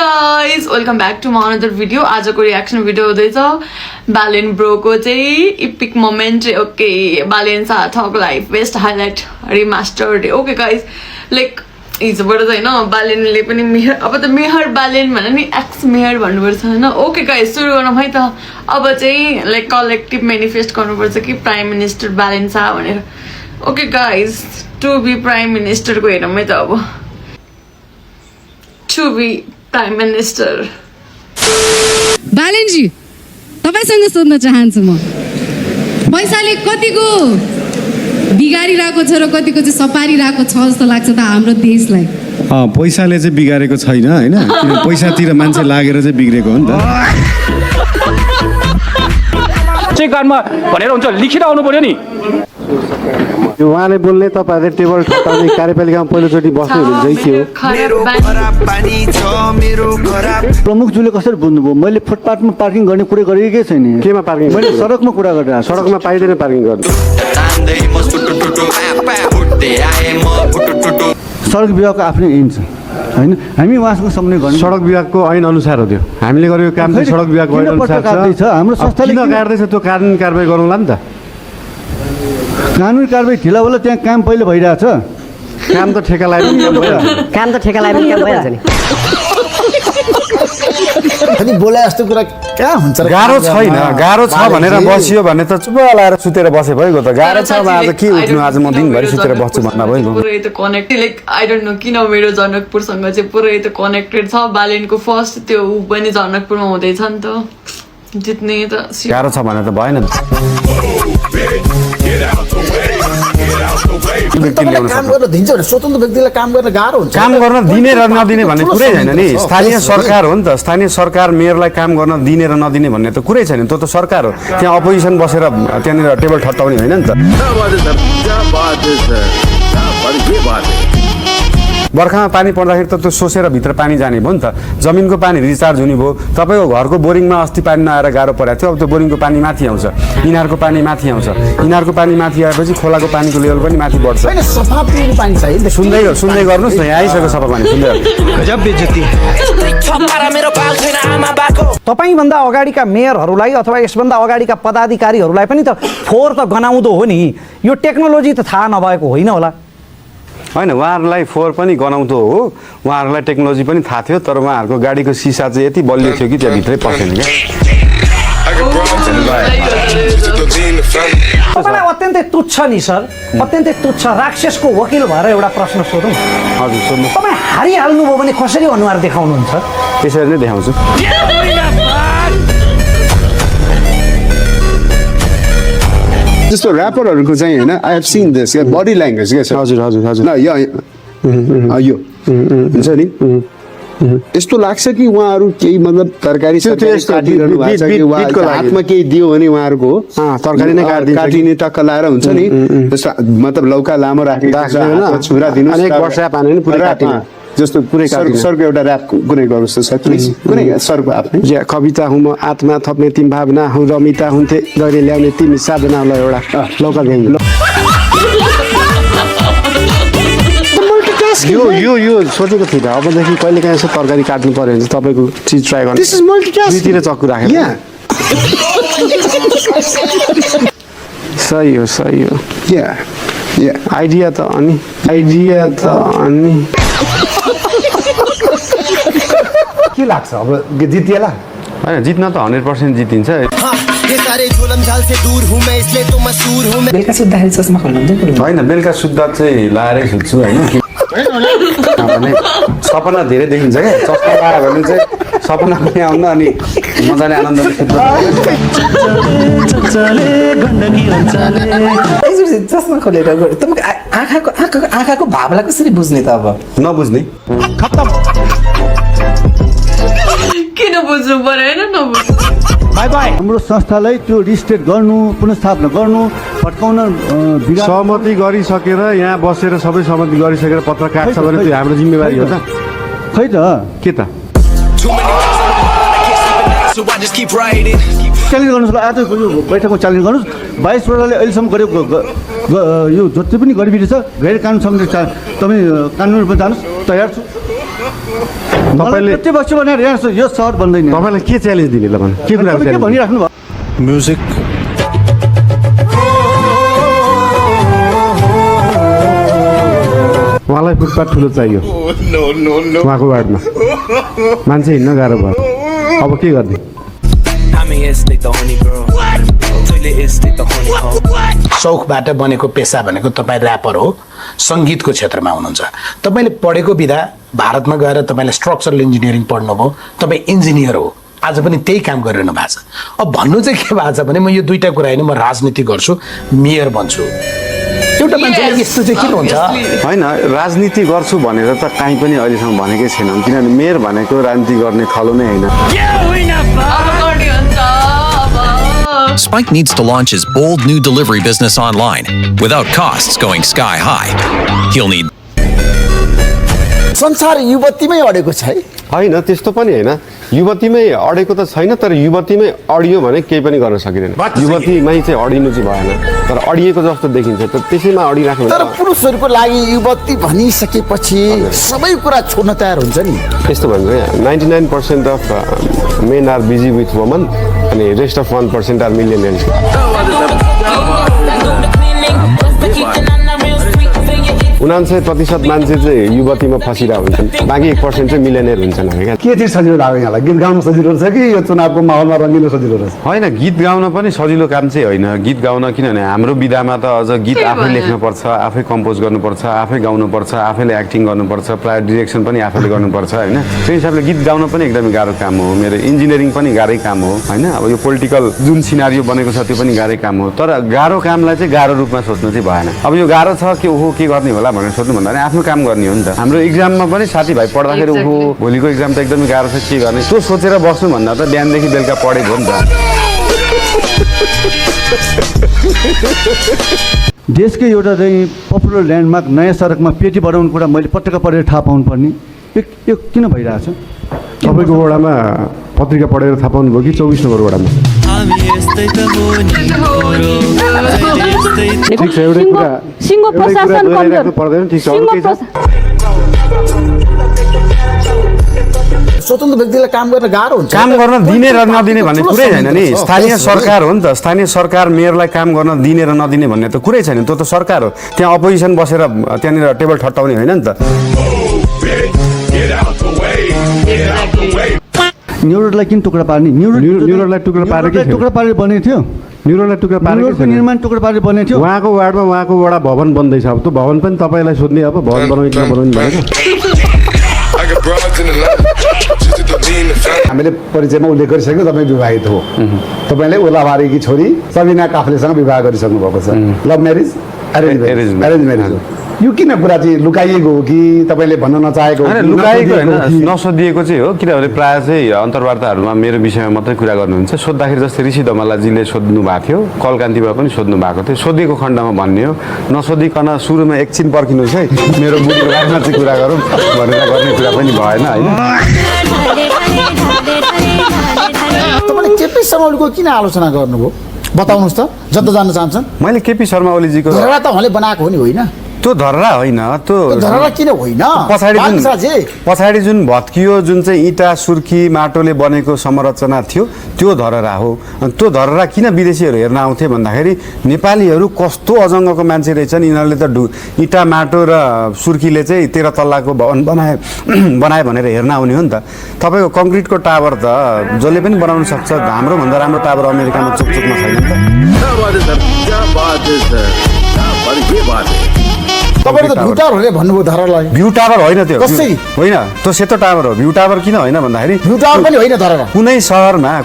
guys, welcome back to my another video. आजको reaction video हुँदैछ बालेन ब्रोको चाहिँ इपिक मोमेन्ट ओके बालेन साथको life best highlight remastered okay guys like हिजोबाट चाहिँ हैन बालेनले पनि मेहर अब त मेहर बालेन भने नि एक्स मेहर भन्नुपर्छ हैन ओके गाइस सुरु गरौँ है त अब चाहिँ लाइक कलेक्टिभ मैनिफेस्ट गर्नुपर्छ कि प्राइम मिनिस्टर बालेन सा भनेर okay guys to be prime minister को हेरौँ है त अब to be prime minister बालेनजी तपाईसँग सोध्न चाहन्छु म पैसाले कतिको बिगारिरहेको छ र कतिको चाहिँ सपारिरहेको छ जस्तो लाग्छ त हाम्रो देशलाई पैसाले चाहिँ बिगारेको छैन हैन पैसातिर मान्छे लागेर चाहिँ बिग्रेको हो नि त चेक गार्डमा भनेर हुन्छ लिखित आउनु पर्यो नि उहाँले बोल्ने तपाईँहरूले टेबल ठटाउने कार्यपालिकामा पहिलोचोटि बस्नु हुनुहुन्छ कि हो प्रमुखज्यूले कसरी बुझ्नुभयो मैले फुटपाथमा पार्किङ गर्ने कुरा गरेकै छैन केमा पार्किङ मैले सडकमा कुरा गरेर सडकमा पाइँदैन पार्किङ गर्नु सडक विभागको आफ्नै ऐन छ हैन हामी उहाँसँग सम्झने गर्नु सडक विभागको ऐन अनुसार हो त्यो हामीले गरेको काम चाहिँ सडक विभागको ऐन अनुसार छ हाम्रो संस्थाले किन गाड्दैछ त्यो कानुनी कारबाही गरौँला नि त कानुनी कारबाही ढिला होला त्यहाँ काम पहिले भइरहेछ काम त ठेका लगाएर काम त ठेका लगाएर काम भइहाल्छ नि अनि बोले जस्तो कुरा कहाँ हुन्छ गाह्रो छैन गाह्रो छ भनेर बसियो भने त चुप लाएर सुतेर बसे भइगयो त गाह्रो छ आज के उठ्नु आज म दिनभरि सुतेर बस्छु भन्दा भइगयो पुरै त connected like I don't know किन मेरो जनकपुरसँग चाहिँ पुरै त कनेक्टेड छ बालेनको फर्स्ट त्यो उ पनि जनकपुरमा हुँदैछ नि त जित्ने त गाह्रो छ भने त भएन काम गर्न दिन्छ भने स्वतन्त्र व्यक्तिलाई काम गर्न गाह्रो हुन्छ काम गर्न दिने र नदिने भन्ने कुरै छैन नि स्थानीय सरकार हो नि त स्थानीय सरकार मेयरलाई काम गर्न दिने र नदिने भन्ने त कुरै छैन त्यो त सरकार हो त्यहाँ अपोजिसन बसेर त्यहाँनिर टेबल ठट्टाउने होइन नि त बर्खामा पानी पर्दाखेरि त त्यो सोसेर भित्र पानी जाने भयो नि त जमिनको पानी रिचार्ज हुने भयो तपाईँको घरको बोरिङमा अस्ति पानी नआएर गाह्रो परेको थियो अब त्यो बोरिङको पानी माथि आउँछ इनारको पानी माथि आउँछ इनारको पानी माथि आएपछि खोलाको पानीको लेभल पनि माथि बढ्छ सफा पिउने पानी चाहियो सुन्दै गर्नुहोस् न यहाँ आइसक्यो सफा पानी सुन्दै तपाईभन्दा अगाडिका मेयरहरूलाई अथवा यसभन्दा अगाडिका पदाधिकारीहरूलाई पनि त फोहोर त गनाउँदो हो नि यो टेक्नोलोजी त थाहा नभएको होइन होला होइन उहाँहरूलाई फोहोर पनि गनाउँदो हो उहाँहरूलाई टेक्नोलोजी पनि थाहा थियो तर उहाँहरूको गाडीको सिसा चाहिँ यति बलियो थियो कि त्यहाँभित्रै पसेन क्या तपाईँलाई अत्यन्तै तुच्छ नि सर अत्यन्तै तुच्छ राक्षसको वकिल भएर एउटा प्रश्न सोधौँ हजुर सोध्नु तपाईँ हारिहाल्नुभयो भने कसरी अनुहार देखाउनुहुन्छ त्यसरी नै देखाउँछु जस्तो ऱ्यापरहरूको चाहिँ हैन I have seen this body language के छ हजुर हजुर हजुर ल यो हुन्छ नि यस्तो लाग्छ कि उहाँहरू केही मतलब तरकारी काटिरहनु भएको छ कि उहाँको हातमा केही दियो भने उहाँहरूको तरकारी नै काटिने टक्क लाएर हुन्छ नि जस्तो मतलब लौका लामो राखेको छुरा दिनु एक वर्ष पानी पनि पुरै काटिनु जस्तो पुरै सरको एउटा ऱ्याप कुनै गर्नुहोस् त सर प्लिज कुनै सरको आफ्नै कविता हुँ म आत्मा थप्ने तिमी भावना हुँ रमिता हुन्थे गरे ल्याउने तिमी साधना ल एउटा लौका ल्याउने यो सोचेको थिइनँ अबदेखि कहिले काहीँ यसो तरकारी काट्नु पर्यो भने तपाईँको चिज ट्राई गर्नु दुईतिर चक्कु राखेर सही हो आइडिया त अनि के लाग्छ अब जितिएला होइन जित्न त 100% जितिन्छ बेलुका सुत्दाखेरि चस्मा खोल्नुहुन्छ होइन बेलुका सुत्दा चाहिँ लाएरै सुत्छु होइन सपना धेरै देखिन्छ क्या चस्मा लगायो भने चाहिँ सपना पनि आउनु अनि मजाले आनन्दले सुत्नु चस्मा खोलेर तपाईँ आँखाको भावलाई कसरी बुझ्ने त अब नबुझ्ने किन बुझ्नु पर्यो हैन नबुझ्नु बाई बाई हाम्रो संस्थालाई त्यो रिस्टेट गर्नु पुनर्स्थापना गर्नु फर्काउन सहमति गरिसकेर यहाँ बसेर सबै सहमति गरिसकेर पत्र काट्छ भने त्यो हाम्रो जिम्मेवारी हो त खै त के त च्यालेन्ज गर्नुहोस् ल आजको यो बैठकमा च्यालेन्ज गर्नुहोस् 22 वर्षले अहिलेसम्म गरेको यो जति पनि गरिबी छ गैर कानुन संरक्षण तपाईँ कानुनमा जानुहोस् तयार छु तपाईँले कति बस्छु भनेर यहाँ यो सहर भन्दैन तपाईँलाई के च्यालेन्ज दिने ल भन्नु के कुरा के भनिराख्नु भयो म्युजिक उहाँलाई फुटपाथ ठुलो चाहियो उहाँको वार्डमा मान्छे हिँड्न गाह्रो भयो अब के गर्ने शौकबाट बनेको पेसा भनेको तपाईँ ऱ्यापर हो सङ्गीतको क्षेत्रमा हुनुहुन्छ तपाईँले पढेको विधा भारतमा गएर तपाईँले स्ट्रक्चरल इन्जिनियरिङ पढ्नुभयो तपाईँ इन्जिनियर हो आज पनि त्यही काम गरिरहनु भएको छ अब भन्नु चाहिँ के भएको छ भने म यो दुईवटा कुरा होइन म राजनीति गर्छु मेयर बन्छु एउटा मान्छेले यस्तो चाहिँ किन हुन्छ होइन राजनीति गर्छु भनेर त काहीँ पनि अहिलेसम्म भनेकै छैन किनभने मेयर भनेको राजनीति गर्ने थलो नै होइन Spike needs to launch his bold new delivery business online without costs going sky high. He'll need संसार युवतीमै अडेको छ है होइन त्यस्तो पनि होइन युवतीमै अडेको त छैन तर युवतीमै अडियो भने केही पनि गर्न सकिँदैन युवतीमै चाहिँ अडिनु चाहिँ भएन तर अडिएको जस्तो देखिन्छ त त्यसैमा अडिराख्नु तर पुरुषहरूको लागि युवती भनिसकेपछि सबै कुरा छोड्न तयार हुन्छ नि त्यस्तो भन्छ 99% of men are busy with woman अनि रेस्ट अफ 1% आर मिलियनियर्स 99% मान्छे चाहिँ युवतीमा फसिरहेको हुन्छन् बाँकी 1% चाहिँ मिलियनियर हुन्छन् क्या के चाहिँ सजिलो लाग्यो यहाँलाई गीत गाउन सजिलो रहेछ कि यो चुनावको माहौलमा रङ्गिन सजिलो रहेछ होइन गीत गाउन पनि सजिलो काम चाहिँ होइन गीत गाउन किनभने हाम्रो विधामा त अझ गीत आफै लेख्नुपर्छ आफै कम्पोज गर्नुपर्छ आफै गाउनुपर्छ आफैले एक्टिङ गर्नुपर्छ प्रायः डिरेक्सन पनि आफैले गर्नुपर्छ होइन त्यही हिसाबले गीत गाउन पनि एकदमै गाह्रो काम हो मेरो इन्जिनियरिङ पनि गाह्रै काम हो होइन अब यो पोलिटिकल जुन सिनारियो बनेको छ त्यो पनि गाह्रै काम हो तर गाह्रो कामलाई चाहिँ गाह्रो रूपमा सोच्नु चाहिँ भएन अब यो गाह्रो छ कि ओहो के गर्ने होला भनेर सोध्नु भन्दा पनि आफ्नो काम गर्ने हो नि त हाम्रो इक्जाममा पनि साथीभाइ पढ्दाखेरि ओहो भोलिको इक्जाम त एकदमै गाह्रो छ के गर्ने त्यो सोचेर बस्नु भन्दा त बिहानदेखि बेलुका पढेको हो नि त देशकै एउटा चाहिँ पपुलर ल्यान्डमार्क नयाँ सडकमा पेटी बढाउने कुरा मैले पत्रिका पढेर थाहा पाउनुपर्ने यो किन भइरहेछ तपाईँको वडामा पत्रिका पढेर थाहा पाउनुभयो कि 24 नम्बर वडामा ठिक छ एउटै कुरा पर्दैन ठिक छ अरू केही छ स्वतन्त्र व्यक्तिलाई काम गर्न गाह्रो हुन्छ काम गर्न दिने र नदिने भन्ने कुरै छैन नि स्थानीय सरकार हो नि त स्थानीय सरकार मेयरलाई काम गर्न दिने र नदिने भन्ने त कुरै छैन त्यो त सरकार हो त्यहाँ अपोजिसन बसेर त्यहाँनिर टेबल ठट्टाउने होइन नि त न्युरोडलाई किन टुक्रा पार्ने न्युरोडलाई टुक्रा पारेकै टुक्रा पारेर बनेको थियो न्युरोडलाई टुक्रा पारेको निर्माण टुक्रा पारेर बनेको थियो उहाँको वार्डमा उहाँको वडा भवन बन्दैछ अब त्यो भवन पनि तपाईँलाई सोध्ने अब भवन बनाउने बनाउनु भएन हामीले परिचयमा उल्लेख गरिसक्यो तपाईँ विवाहित हो तपाईँले ओलाबारीकी छोरी सबिना काफ्लेसँग विवाह गरिसक्नु भएको छ लभ म्यारेज अरेन्ज म्यारेज यो किन कुरा चाहिँ लुकाइएको हो कि तपाईँले भन्न नचाहेको होइन लुकाएको होइन नसोधिएको चाहिँ हो किनभने प्रायः चाहिँ अन्तर्वार्ताहरूमा मेरो विषयमा मात्रै कुरा गर्नुहुन्छ सोद्धाखेरि जस्तै ऋषि धमलाजीले सोध्नु भएको थियो कलकान्तिमा पनि सोध्नु भएको थियो सोधेको खण्डमा भन्ने हो नसोधिकन सुरुमा एकछिन पर्खिनुहोस् है मेरो बुढीको बारेमा चाहिँ कुरा गरौँ भनेर गर्ने कुरा पनि भएन होइन तपाईँले केपी शर्मा ओलीको किन आलोचना गर्नुभयो बताउनुहोस् त जता जान्न चाहन्छन् मैले केपी शर्मा ओलीजीको धरहरा त उहाँले बनाएको हो नि होइन त्यो धरहरा होइन त्यो धरहरा किन होइन पछाडि जुन भत्कियो जुन चाहिँ इँटा सुर्खी माटोले बनेको संरचना थियो त्यो धरहरा हो त्यो धरहरा किन विदेशीहरू हेर्न आउँथे भन्दाखेरि नेपालीहरू कस्तो अजङ्गको मान्छे रहेछन् यिनीहरूले त इँटा माटो र सुर्खीले चाहिँ 13 तल्लाको भवन बनाए भनेर हेर्न आउने हो नि त तपाईँको कङ्क्रिटको टावर त जसले पनि बनाउन सक्छ हाम्रो भन्दा राम्रो टावर अमेरिकामा चुकचुकमा छैन तपाईँले त भ्यू टावर हो भन्नुभयो धरहरालाई भ्यू टावर होइन त्यो कसरी होइन त्यो सेतो टावर हो भ्यू टावर किन होइन भन्दाखेरि भ्यू टावर पनि होइन धरहरा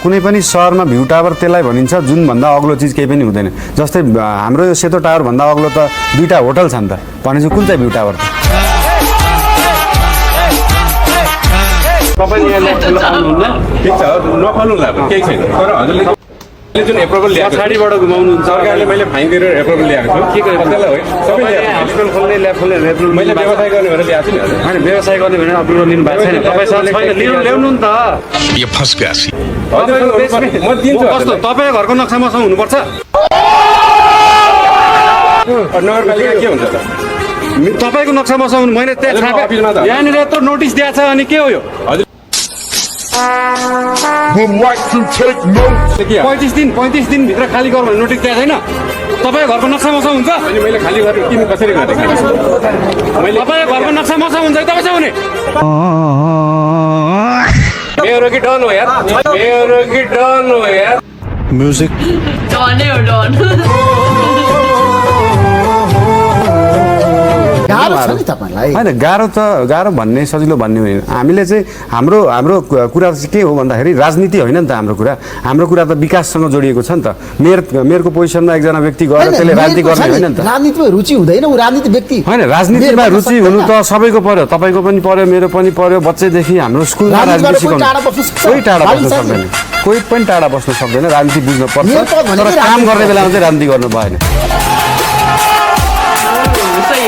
कुनै पनि सहरमा भ्यू टावर त्यसलाई भनिन्छ जुन भन्दा अग्लो चिज केही पनि हुँदैन जस्तै हाम्रो यो सेतो टावर भन्दा अग्लो त 2टा होटल छन् त भनेपछि कुन चाहिँ भ्यू टावर जुन एप्रुभल ल्याएको पछाडिबाट घुमाउनुहुन्छ सरकारले मैले फाइन गरेर एप्रुभल ल्याएको छु के गरेँ त्यसलाई होइन सबै हस्पिटल खोल्ने ल्याब खोल्ने एप्रुभल मैले व्यवसाय गर्ने भनेर ल्याएको छु नि होइन व्यवसाय गर्ने भनेर एप्रुभल लिनु भएको छैन तपाईँसँग छैन ल्याउनु नि त यो फस्कास म दिन्छु कस्तो तपाईँ घरको नक्सा मसँग हुनुपर्छ नगरपालिका के हुन्छ त तपाईँको नक्सा बसाउनु मैले त्यहाँ हजुर, छापे अफिसमा त। यहाँनिर यत्रो नोटिस दिएको छ अनि के हो यो हजुर के हो? 35 दिनभित्र खाली गर भन्ने नोटिस दिएको छैन तपाईँको घरको नक्सा मसा हुन्छ अनि मैले खाली गरेर किन कसरी गरेँ मैले तपाईँको घरको नक्सा मसा हुन्छ कि तपाईँ चाहिँ हुने मेरो कि डन हो यार मेरो कि डन हो यार म्युजिक डनै हो डन गाह्रो छ नि तपाईँलाई होइन गाह्रो भन्ने सजिलो भन्ने होइन हामीले चाहिँ हाम्रो कुरा चाहिँ के हो भन्दाखेरि राजनीति होइन नि त हाम्रो कुरा त विकाससँग जोडिएको छ नि त मेयरको पोजिसनमा एकजना व्यक्ति गएर त्यसले राजनीति गर्ने होइन नि त राजनीतिमा रुचि हुँदैन ऊ राजनीति व्यक्ति होइन राजनीतिमा रुचि हुनु त सबैको पर्यो तपाईँको पनि पर्यो मेरो पनि पर्यो बच्चैदेखि हाम्रो स्कुलमा राजनीति सिकाउनु कोही टाढा बस्न सक्दैन कोही पनि टाढा बस्न सक्दैन राजनीति बुझ्नु पर्छ तर काम गर्ने बेलामा चाहिँ राजनीति गर्नु भएन सही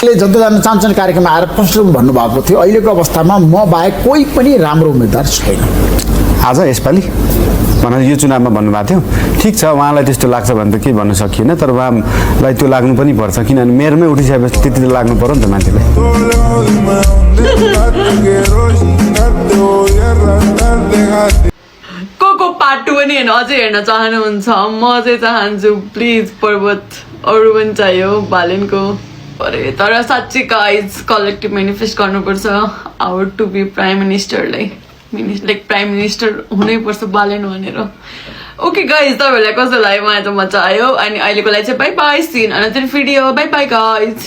हो जनता जान्न चाहन्छन् कार्यक्रममा आएर प्रश्न भन्नुभएको थियो अहिलेको अवस्थामा म बाहेक कोही पनि राम्रो उम्मेदवार छैन आज यसपालि भनेर यो चुनावमा भन्नुभएको थियो ठिक छ उहाँलाई त्यस्तो लाग्छ भने त केही भन्न सकिएन तर उहाँलाई त्यो लाग्नु पनि पर्छ किनभने मेयरमै उठिसकेपछि त्यति त लाग्नु पर्यो नि त मान्छेलाई को पार्ट 2 पनि हेर्न अझै हेर्न चाहनुहुन्छ म चाहिँ चाहन्छु प्लिज पर्वत अरू पनि चाहियो बालेनको अरे तर साँच्चै गाइज कलेक्टिभ मेनिफेस्ट गर्नुपर्छ आवर टु बी प्राइम मिनिस्टरलाई लाइक प्राइम मिनिस्टर हुनैपर्छ बालेन भनेर ओके गाइज तपाईँहरूलाई कस्तो लाग्यो मलाई त मजा आयो अनि अहिलेको लागि चाहिँ bye bye see another video bye bye guys